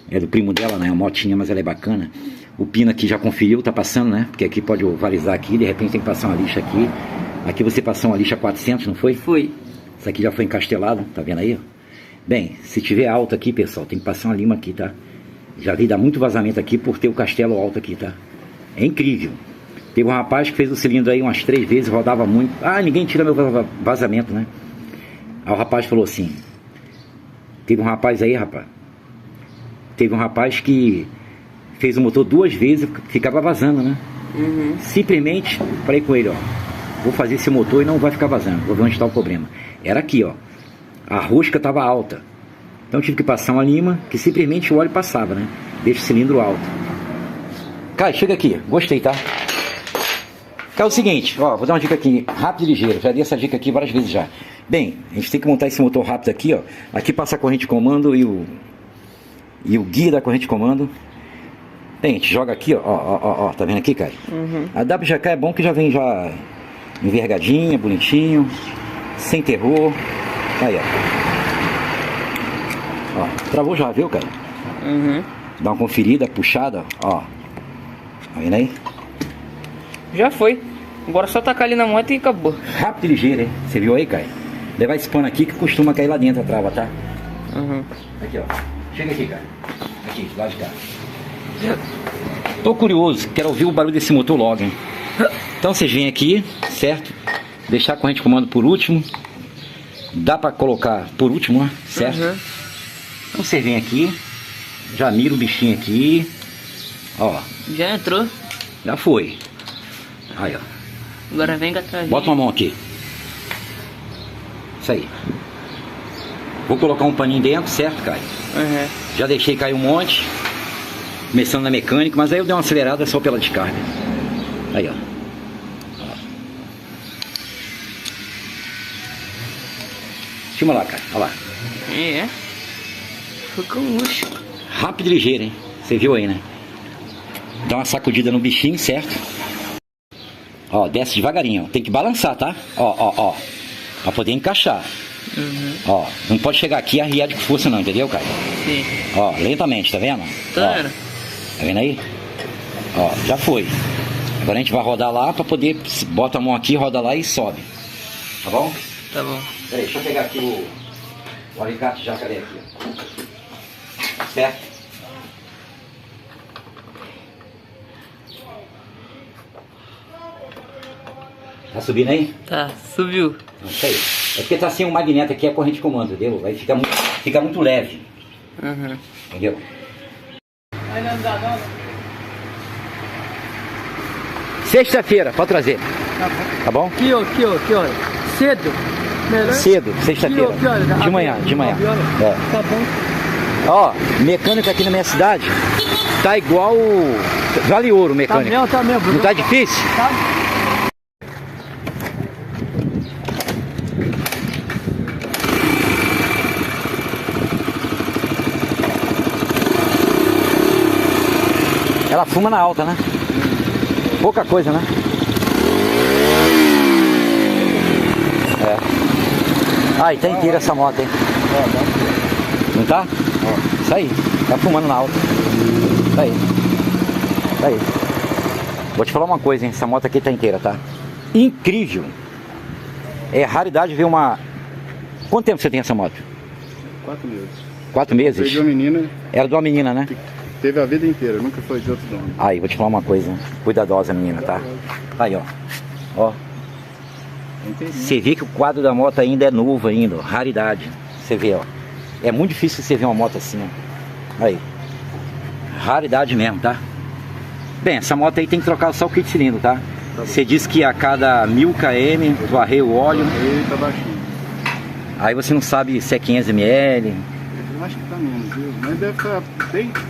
É do primo dela, né? A motinha, mas ela é bacana. O pino aqui já conferiu, tá passando, né? Porque aqui pode ovalizar aqui, de repente tem que passar uma lixa aqui. Aqui você passou uma lixa 400, não foi? Foi. Isso aqui já foi encastelado, tá vendo aí? Bem, se tiver alto aqui, pessoal, tem que passar uma lima aqui, tá? Já vi dar muito vazamento aqui por ter o castelo alto aqui, tá? É incrível. Teve um rapaz que fez o cilindro aí umas 3 vezes, rodava muito. Ah, ninguém tira meu vazamento, né? Aí o rapaz falou assim... Teve um rapaz aí, rapaz. Teve um rapaz que fez o motor 2 vezes, ficava vazando, né? Uhum. Simplesmente, falei com ele, ó. Vou fazer esse motor e não vai ficar vazando. Vou ver onde está o problema. Era aqui, ó. A rosca estava alta. Então tive que passar uma lima, que simplesmente o óleo passava, né? Deixa o cilindro alto. Cara, chega aqui. Gostei, tá? Cara, é o seguinte, ó. Vou dar uma dica aqui, rápido e ligeiro. Já dei essa dica aqui várias vezes já. Bem, a gente tem que montar esse motor rápido aqui, ó. Aqui passa a corrente de comando e o guia da corrente de comando. Bem, a gente joga aqui, ó, tá vendo aqui, cara? Uhum. A WJK é bom que já vem já envergadinha, bonitinho, sem terror. Aí, ó. Travou já, viu, cara? Uhum. Dá uma conferida, puxada, ó. Tá vendo aí? Já foi. Agora só tacar ali na moto e acabou. Rápido e ligeiro, hein? Você viu aí, cara? Levar esse pano aqui que costuma cair lá dentro a trava, tá? Uhum. Aqui, ó. Chega aqui, cara. Aqui, lá de cá. Tô curioso, quero ouvir o barulho desse motor logo, hein? Então vocês vêm aqui, certo? Deixar a corrente de comando por último. Dá pra colocar por último, né? Certo? Uhum. Então você vem aqui, já mira o bichinho aqui. Ó, Já entrou. já foi. Aí, ó. Agora vem cá atrás. Bota uma mão aqui. Isso aí. Vou colocar um paninho dentro, certo, Caio? Uhum. Já deixei cair um monte. Começando na mecânica, mas aí eu dei uma acelerada só pela descarga. Aí, ó. Filma lá, cara. Olha lá. É. Ficou um luxo. Rápido e ligeiro, hein? Você viu aí, né? Dá uma sacudida no bichinho, certo? Ó, desce devagarinho. Ó. Tem que balançar, tá? Ó. Pra poder encaixar. Uhum. Ó, não pode chegar aqui e arriar de força não, entendeu, cara? Sim. Ó, lentamente, tá vendo? Tá Ó, vendo? tá vendo aí? Ó, já foi. Agora a gente vai rodar lá pra poder... Bota a mão aqui, roda lá e sobe. Tá bom? Tá bom. Peraí, deixa eu pegar aqui o alicate já, cadê aqui? Ó. Certo? Tá subindo aí? Tá, subiu. Isso aí. É porque tá sem um magneto aqui, a corrente de comando, entendeu? Vai ficar muito leve. Uhum. Entendeu? Sexta-feira, pode trazer. Tá bom? Que hora? Cedo? Melhor? Cedo, sexta-feira. Que hora? De manhã. 9 horas? É. Tá bom. Ó, mecânico aqui na minha cidade tá igual Vale Ouro mecânico. Tá mesmo. Não tá difícil? Tá. Ela fuma na alta, né? Pouca coisa, né? É. Aí, tá inteira essa moto, hein? Não tá? Isso aí. Tá fumando na alta. Isso aí. Isso aí. Vou te falar uma coisa, hein? Essa moto aqui tá inteira, tá? Incrível. É raridade ver uma... Quanto tempo você tem essa moto? 4 meses. 4 meses? Veio de uma menina, Era de uma menina, né? teve a vida inteira, nunca foi de outro dono. Aí, vou te falar uma coisa. Cuidadosa, menina, tá? Aí, ó. Ó. Você vê que o quadro da moto ainda é novo ainda, ó. Raridade. Você vê, ó. É muito difícil você ver uma moto assim, ó. Aí. Raridade mesmo, tá? Bem, essa moto aí tem que trocar só o kit de cilindro, tá? Você disse que a cada 1000 km tu arreia o óleo. Aí tá baixinho. Aí você não sabe se é 500 ml. Eu acho que tá menos, viu? Mas deve estar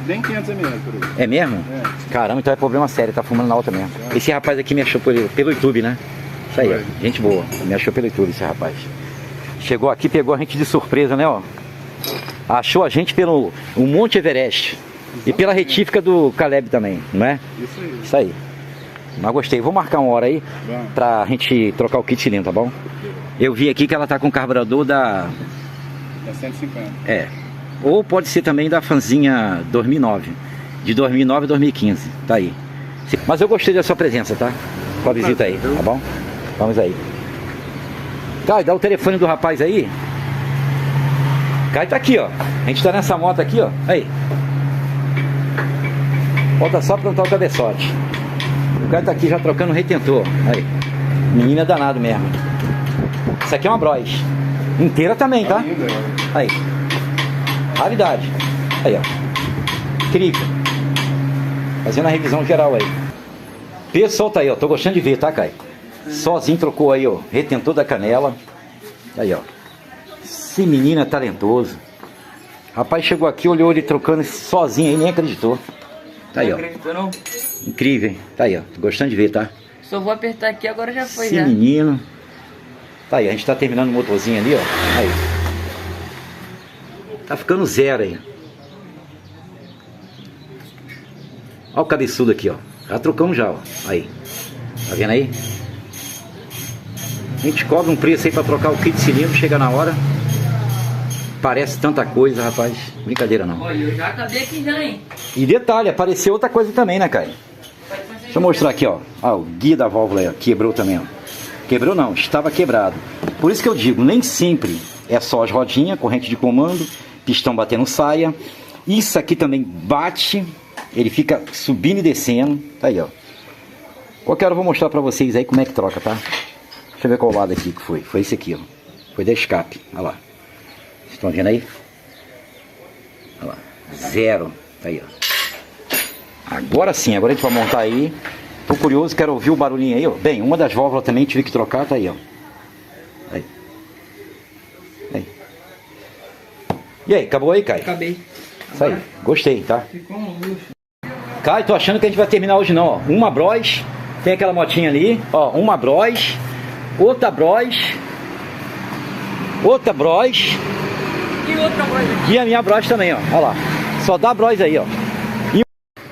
bem 500 ml por aí. É mesmo? É. Caramba, então é problema sério, tá fumando na alta mesmo. Esse rapaz aqui me achou pelo YouTube, né? Isso aí, ó. Gente boa. Me achou pelo YouTube esse rapaz. Chegou aqui, pegou a gente de surpresa, né, ó. Achou a gente pelo o Monte Everest. E pela retífica do Caleb também, não é? Isso aí. Isso aí. Mas gostei. Vou marcar uma hora aí Vamos. pra gente trocar o kit cilindro, tá bom? Eu vi aqui que ela tá com carburador da... É 150. É. Ou pode ser também da Fanzinha 2009. De 2009 a 2015. Tá aí. Mas eu gostei da sua presença, tá? Com a visita aí, tá bom? Vamos aí. Caio, dá o telefone do rapaz aí. Caio tá aqui, ó. A gente tá nessa moto aqui, ó. Aí. Falta só plantar o cabeçote. O Caio tá aqui já trocando o retentor. Aí. Menina danado mesmo. Isso aqui é uma Bros. Inteira também, tá? Aí. Raridade. Aí, ó. Incrível. Fazendo a revisão geral aí. Pessoal tá aí, ó. Tô gostando de ver, tá, Caio? Sozinho trocou aí, ó. Retentor da canela. Aí, ó. Esse menino é talentoso. Rapaz chegou aqui, olhou ele trocando sozinho aí, nem acreditou. Tá aí, ó. Não acreditou, não? Incrível, hein? Tá aí, ó. Tô gostando de ver, tá? Só vou apertar aqui, agora já foi, Esse já. menino. Tá aí, a gente tá terminando o motorzinho ali, ó. Aí. Tá ficando zero aí. Ó o cabeçudo aqui, ó. Já trocamos já, ó. Aí. Tá vendo aí? A gente cobra um preço aí pra trocar o kit de cilindro, chega na hora. Parece tanta coisa, rapaz. Brincadeira não. Olha, eu já acabei aqui já, hein? E detalhe, apareceu outra coisa também, né, Caio? Deixa eu mostrar aqui, ó. Ah, o guia da válvula aí, ó. Quebrou também, ó. Quebrou não, estava quebrado. Por isso que eu digo, nem sempre é só as rodinhas, corrente de comando, pistão batendo saia. Isso aqui também bate, ele fica subindo e descendo. Tá aí, ó. Qualquer hora eu vou mostrar pra vocês aí como é que troca, tá? Deixa eu ver qual lado aqui que foi. Foi esse aqui, ó. Foi da escape. Olha lá. Vocês estão vendo aí? Olha lá. Zero. Tá aí, ó. Agora sim, agora a gente vai montar aí. Tô curioso, quero ouvir o barulhinho aí, ó. Bem, uma das válvulas também tive que trocar, tá aí, ó. Aí. Aí. E aí, acabou aí, Caio? Acabei. Isso aí, gostei, tá? Ficou um luxo. Caio, tô achando que a gente vai terminar hoje não, ó. Uma Bros, tem aquela motinha ali, ó. Uma Bros, outra Bros, outra Bros E outra coisa aqui. e a minha Bros também, ó. Olha lá. Só dá Bros aí, ó. E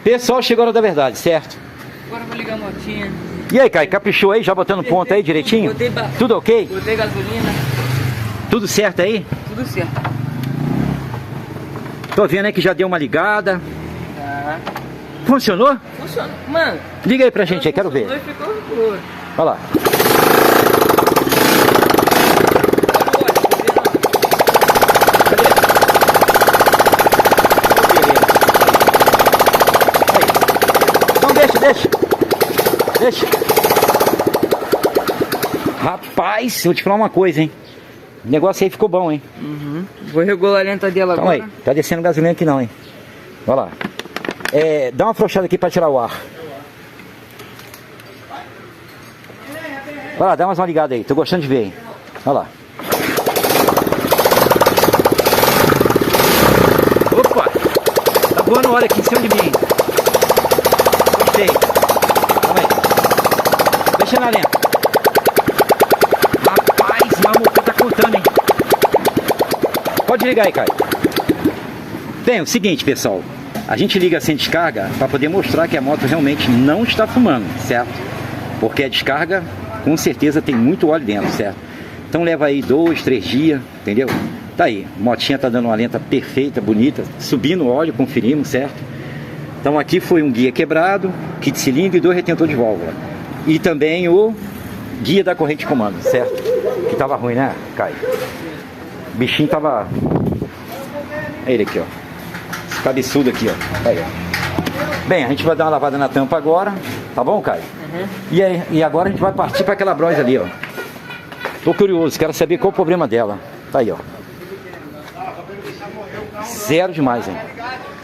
pessoal, chegou a hora da verdade, certo? Agora eu vou ligar a motinha. E aí, Caio, caprichou aí, já botando ponto aí direitinho? Botei Tudo ok? Botei gasolina. Tudo certo aí? Tudo certo. Tô vendo aí que já deu uma ligada. Tá. Funcionou? Funciona. Mano. Liga aí pra gente aí, quero ver. funcionou e ficou boa. Olha lá. Cadê? Aí. Não, deixa. Rapaz, vou te falar uma coisa, hein. O negócio aí ficou bom, hein. Vou regular a lenta dela Calma agora. aí, tá descendo gasolina aqui não, hein. Olha lá. Dá uma afrouxada aqui pra tirar o ar. Vai lá, dá mais uma ligada aí, tô gostando de ver, hein. Olha lá. Opa! dando óleo aqui em cima de mim. Gostei. Calma aí. Deixa na lenta. Rapaz, o motor tá contando, hein? Pode ligar aí, Caio. Bem, é o seguinte, pessoal. A gente liga sem descarga para poder mostrar que a moto realmente não está fumando, certo? Porque a descarga, com certeza, tem muito óleo dentro, certo? Então leva aí 2, 3 dias, entendeu? Tá aí, a motinha tá dando uma lenta perfeita, bonita, subindo o óleo, conferimos, certo? Então aqui foi um guia quebrado, kit cilindro e 2 retentores de válvula. E também o guia da corrente de comando, certo? Que tava ruim, né, Caio? O bichinho tava... É ele aqui, ó. Esse cabeçudo aqui, ó. Aí, ó. Bem, a gente vai dar uma lavada na tampa agora, tá bom, Caio? E agora a gente vai partir para aquela bros ali, ó. Tô curioso, quero saber qual o problema dela. Tá aí, ó. Zero demais, hein?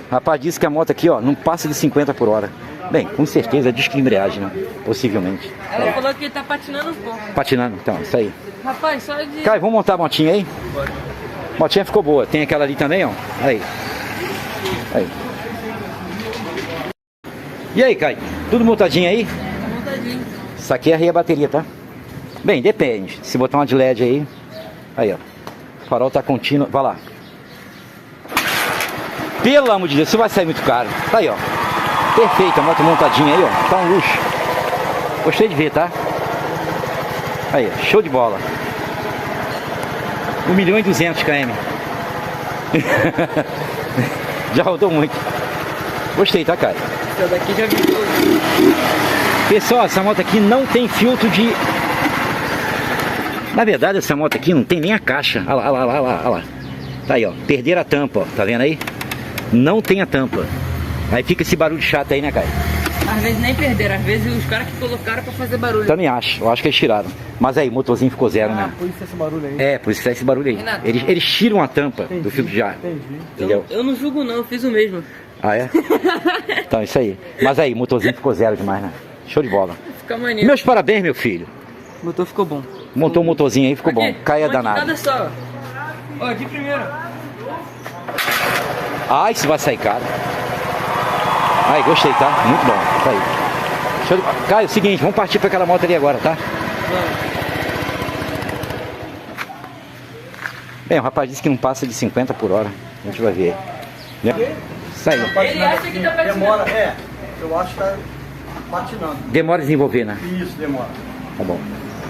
O rapaz disse que a moto aqui, ó, não passa de 50 por hora. Bem, com certeza é disco de embreagem, né? Possivelmente. Ela falou que tá patinando um pouco. Patinando, então, isso aí. Rapaz, só de... Caio, vamos montar a motinha aí? A motinha ficou boa. Tem aquela ali também, ó. Aí. Aí. E aí, Caio? Tudo montadinho aí? Tá montadinho. Isso aqui é a bateria, tá? Bem, depende. Se botar uma de LED aí... Aí, ó. O farol tá contínuo. Vai lá. Pelo amor de Deus, isso vai sair muito caro. Tá aí, ó. Perfeita, a moto montadinha aí, ó. Tá um luxo. Gostei de ver, tá? Aí, ó. Show de bola. 1.200.000 km. Já rodou muito. Gostei, tá, cara? Essa daqui já viu. Pessoal, essa moto aqui não tem filtro de... Na verdade, essa moto aqui não tem nem a caixa. Olha lá, olha lá, olha lá, olha lá. Tá aí, ó. Perderam a tampa, ó. Tá vendo aí? Não tem a tampa. Aí fica esse barulho chato aí, né, Caio? Às vezes nem perderam, às vezes os caras que colocaram pra fazer barulho. Também acho. Eu acho que eles tiraram. Mas aí, o motorzinho ficou zero, né? Por isso esse barulho aí. É, por isso que sai esse barulho aí. Renato. Eles tiram a tampa do filtro de ar. Entendi. Entendeu? Eu não julgo não, eu fiz o mesmo. Ah, é? Então, isso aí. Mas aí, o motorzinho ficou zero demais, né? Show de bola. Fica maneiro. Meus parabéns, meu filho. O motor ficou bom. Montou um motorzinho aí, ficou bom. Aqui, Caia uma de danado. cada só. Ó, de primeiro. Ah, isso vai sair caro. Aí, gostei, tá? Muito bom. Tá aí. Show de... Caio, é o seguinte, vamos partir para aquela moto ali agora, tá? Bem, o rapaz disse que não passa de 50 por hora. A gente vai ver. Né? Isso aí. Ele acha que tá patinando. Demora, eu acho que tá patinando. Demora a desenvolver, né? Isso, demora. Tá bom.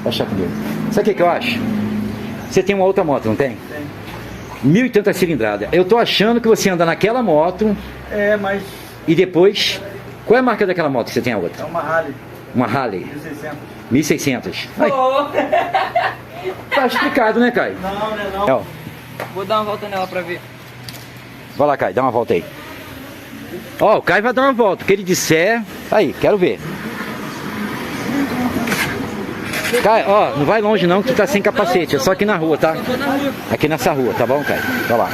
Vai achar com Deus. Sabe o que eu acho? Você tem uma outra moto, não tem? Tem. 1.000 e tanta cilindrada. Eu tô achando que você anda naquela moto É, mas e depois... Qual é a marca daquela moto que você tem a outra? é uma Harley Uma Harley 1600. 1600. Aí, tá explicado, né, Caio? Não, né, não. É, ó. Vou dar uma volta nela pra ver. Vai lá, Caio, dá uma volta aí. Ó, o Caio vai dar uma volta. O que ele disser... Aí, quero ver. Caio, ó, não vai longe não que tu tá sem capacete. É só aqui na rua, tá? Eu tô na rua. Aqui nessa rua, tá bom, Caio? Vai lá.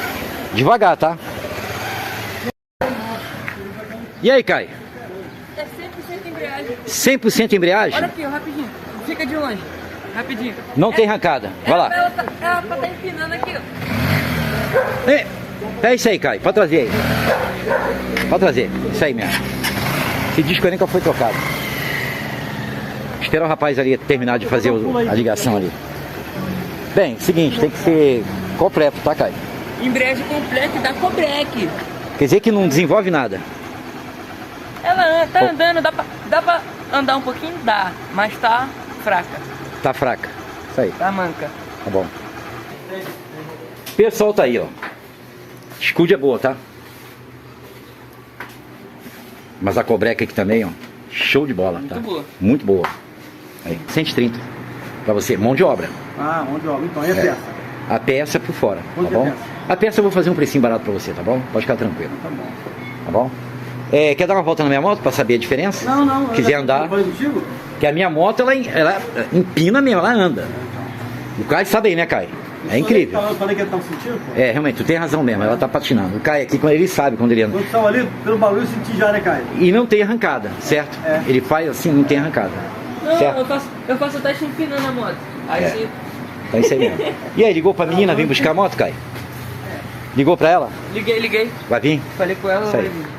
Devagar, tá? E aí, Caio? É 100% embreagem. 100% embreagem? Olha aqui, ó, rapidinho. Fica de longe. Rapidinho. Não tem arrancada. Vai lá. Ela tá empinando aqui, ó. É isso aí, Caio. Pode trazer aí. Pode trazer. Isso aí mesmo. Esse disco aí nunca foi trocado. Esperar o rapaz ali terminar de fazer a ligação ali. Bem, seguinte, tem que ser completo, tá, Caio? Embreagem completa da Cobrec. Quer dizer que não desenvolve nada. Ela tá andando, dá pra andar um pouquinho? Dá, mas tá fraca. Tá fraca. Isso aí. Tá manca. Tá bom. Pessoal, tá aí, ó. Escude é boa, tá? Mas a Cobrec aqui também, ó. Show de bola, tá? Muito boa. Muito boa. Aí, 130. Pra você, mão de obra. Ah, onde obra? Então, e a peça? A peça por fora, tá Quanto é a bom? peça? A peça eu vou fazer um precinho barato pra você, tá bom? Pode ficar tranquilo. Tá bom. Tá bom? Quer dar uma volta na minha moto pra saber a diferença? Não. Quiser andar. Foi contigo? Que a minha moto, ela empina mesmo, ela anda. O Caio sabe aí, né, Caio? É incrível. Eu falei que ele tava sentindo, pô. É, realmente, tu tem razão mesmo, ela tá patinando. O Caio aqui, ele sabe quando ele anda. Quando tava ali, pelo barulho eu senti já, né, Caio? E não tem arrancada, certo? É. Ele faz assim, não tem arrancada. Não, Certo. eu faço o teste empinando a moto. Aí É. sim. Então isso aí mesmo. E aí, ligou pra menina vir buscar a moto, Caio? Ligou pra ela? Liguei. Vai vir? Falei com ela, Isso aí. vai vir.